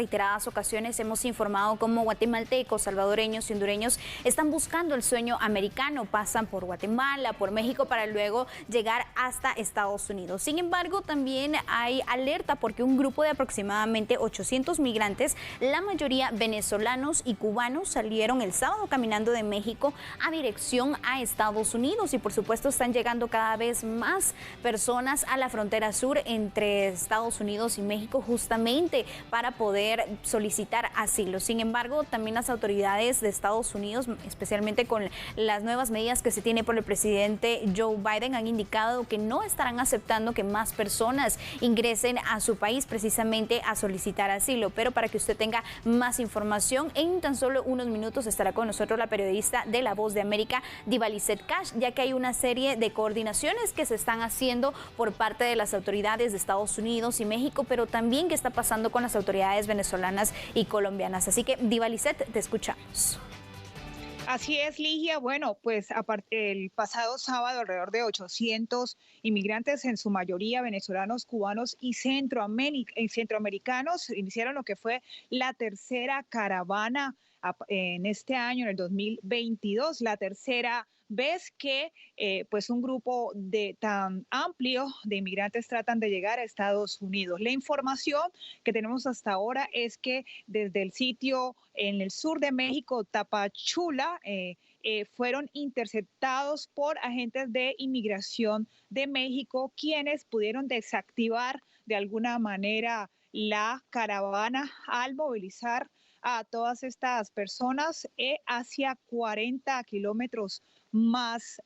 reiteradas ocasiones hemos informado cómo guatemaltecos, salvadoreños y hondureños están buscando el sueño americano, pasan por Guatemala, por México para luego llegar hasta Estados Unidos. Sin embargo, también hay alerta porque un grupo de aproximadamente 800 migrantes, la mayoría venezolanos y cubanos, salieron el sábado caminando de México a dirección a Estados Unidos y por supuesto están llegando cada vez más personas a la frontera sur entre Estados Unidos y México justamente para poder solicitar asilo. Sin embargo, también las autoridades de Estados Unidos, especialmente con las nuevas medidas que se tiene por el presidente Joe Biden, han indicado que no estarán aceptando que más personas ingresen a su país precisamente a solicitar asilo. Pero para que usted tenga más información, en tan solo unos minutos estará con nosotros la periodista de La Voz de América, Divalicet Cash, ya que hay una serie de coordinaciones que se están haciendo por parte de las autoridades de Estados Unidos y México, pero también qué está pasando con las autoridades venezolanas y colombianas. Así que, Divalicet, te escuchamos. Así es, Ligia. Bueno, pues el pasado sábado alrededor de 800 inmigrantes, en su mayoría venezolanos, cubanos y centroamericanos, iniciaron lo que fue la tercera caravana en este año, en el 2022, la tercera vez que pues un grupo tan amplio de inmigrantes tratan de llegar a Estados Unidos. La información que tenemos hasta ahora es que desde el sitio en el sur de México, Tapachula, fueron interceptados por agentes de inmigración de México, quienes pudieron desactivar de alguna manera la caravana al movilizar a todas estas personas hacia 40 kilómetros más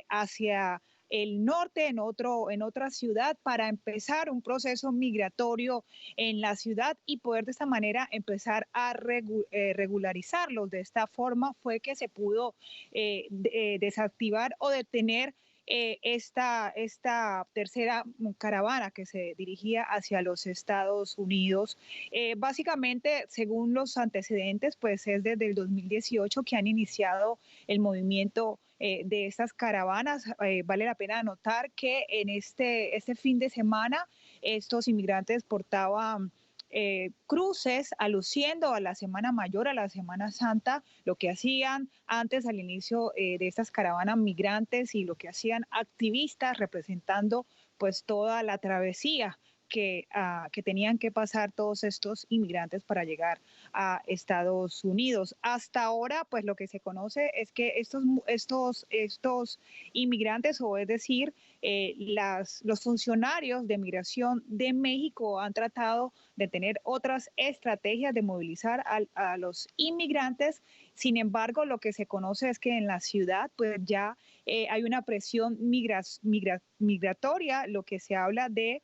hacia el norte, en otra ciudad, para empezar un proceso migratorio en la ciudad y poder de esta manera empezar a regularizarlos. De esta forma fue que se pudo desactivar o detener esta tercera caravana que se dirigía hacia los Estados Unidos. Básicamente, según los antecedentes, pues es desde el 2018 que han iniciado el movimiento de estas caravanas. Vale la pena anotar que en este fin de semana estos inmigrantes portaban cruces aluciendo a la Semana Mayor, a la Semana Santa, lo que hacían antes al inicio de estas caravanas migrantes y lo que hacían activistas representando pues toda la travesía que tenían que pasar todos estos inmigrantes para llegar a Estados Unidos. Hasta ahora, pues lo que se conoce es que estos inmigrantes, o es decir, los funcionarios de migración de México han tratado de tener otras estrategias de movilizar a los inmigrantes. Sin embargo, lo que se conoce es que en la ciudad pues ya hay una presión migratoria, lo que se habla de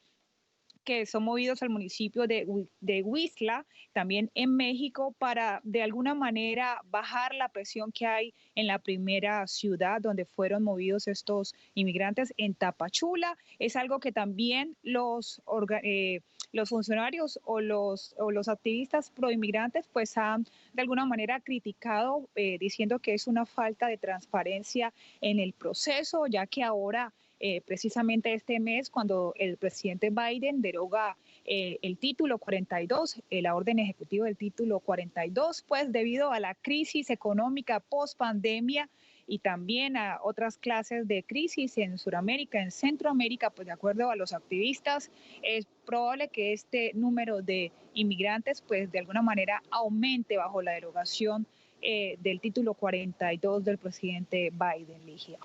que son movidos al municipio de Huixla, también en México, para de alguna manera bajar la presión que hay en la primera ciudad donde fueron movidos estos inmigrantes, en Tapachula. Es algo que también los funcionarios o los activistas pro-inmigrantes pues han de alguna manera criticado, diciendo que es una falta de transparencia en el proceso, ya que ahora precisamente este mes, cuando el presidente Biden deroga el título 42, la orden ejecutiva del título 42, pues debido a la crisis económica post pandemia y también a otras clases de crisis en Sudamérica, en Centroamérica, pues de acuerdo a los activistas, es probable que este número de inmigrantes pues de alguna manera aumente bajo la derogación del título 42 del presidente Biden, Ligia.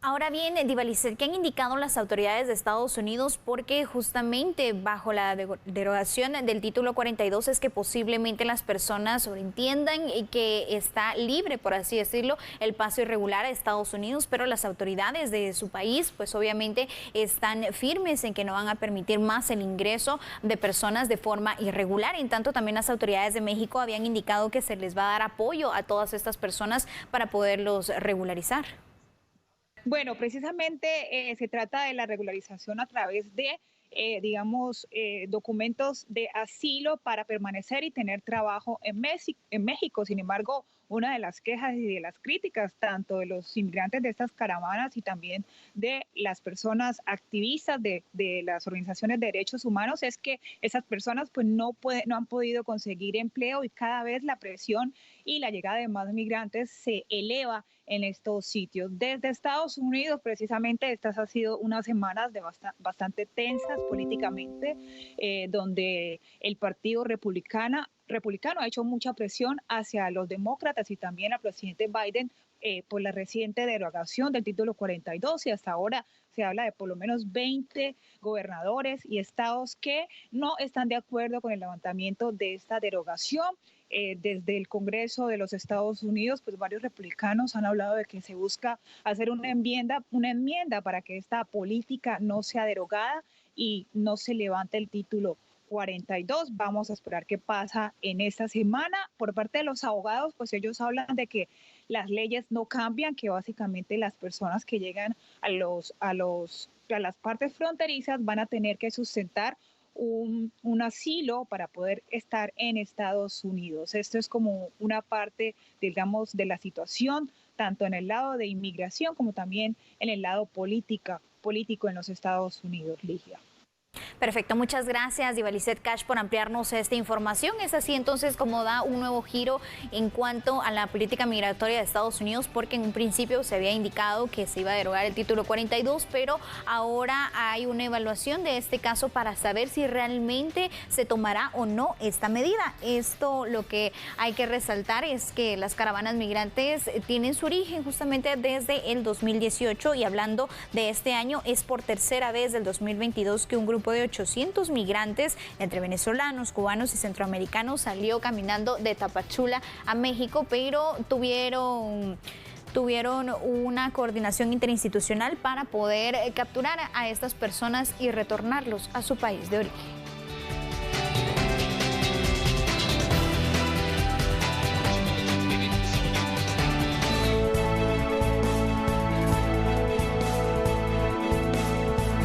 Ahora bien, Divalicet, ¿qué han indicado las autoridades de Estados Unidos? Porque justamente bajo la derogación del título 42 es que posiblemente las personas sobreentiendan que está libre, por así decirlo, el paso irregular a Estados Unidos, pero las autoridades de su país pues obviamente están firmes en que no van a permitir más el ingreso de personas de forma irregular. En tanto, también las autoridades de México habían indicado que se les va a dar apoyo a todas estas personas para poderlos regularizar. Bueno, precisamente se trata de la regularización a través de documentos de asilo para permanecer y tener trabajo en México. Sin embargo, una de las quejas y de las críticas, tanto de los inmigrantes de estas caravanas y también de las personas activistas de las organizaciones de derechos humanos, es que esas personas pues no han podido conseguir empleo y cada vez la presión y la llegada de más migrantes se eleva en estos sitios. Desde Estados Unidos, precisamente, estas han sido unas semanas de bastante tensas políticamente, donde el Partido Republicano ha hecho mucha presión hacia los demócratas y también al presidente Biden por la reciente derogación del título 42, y hasta ahora se habla de por lo menos 20 gobernadores y estados que no están de acuerdo con el levantamiento de esta derogación. Desde el Congreso de los Estados Unidos, pues varios republicanos han hablado de que se busca hacer una enmienda para que esta política no sea derogada y no se levante el título 42. Vamos a esperar qué pasa en esta semana. Por parte de los abogados, pues ellos hablan de que las leyes no cambian, que básicamente las personas que llegan a las partes fronterizas van a tener que sustentar un asilo para poder estar en Estados Unidos. Esto es como una parte, digamos, de la situación, tanto en el lado de inmigración como también en el lado político en los Estados Unidos, Ligia. Perfecto, muchas gracias, Divalicet Cash, por ampliarnos esta información. Es así entonces como da un nuevo giro en cuanto a la política migratoria de Estados Unidos, porque en un principio se había indicado que se iba a derogar el título 42, pero ahora hay una evaluación de este caso para saber si realmente se tomará o no esta medida. Esto, lo que hay que resaltar es que las caravanas migrantes tienen su origen justamente desde el 2018, y hablando de este año, es por tercera vez del 2022 que un grupo de 800 migrantes entre venezolanos, cubanos y centroamericanos salió caminando de Tapachula a México, pero tuvieron una coordinación interinstitucional para poder capturar a estas personas y retornarlos a su país de origen.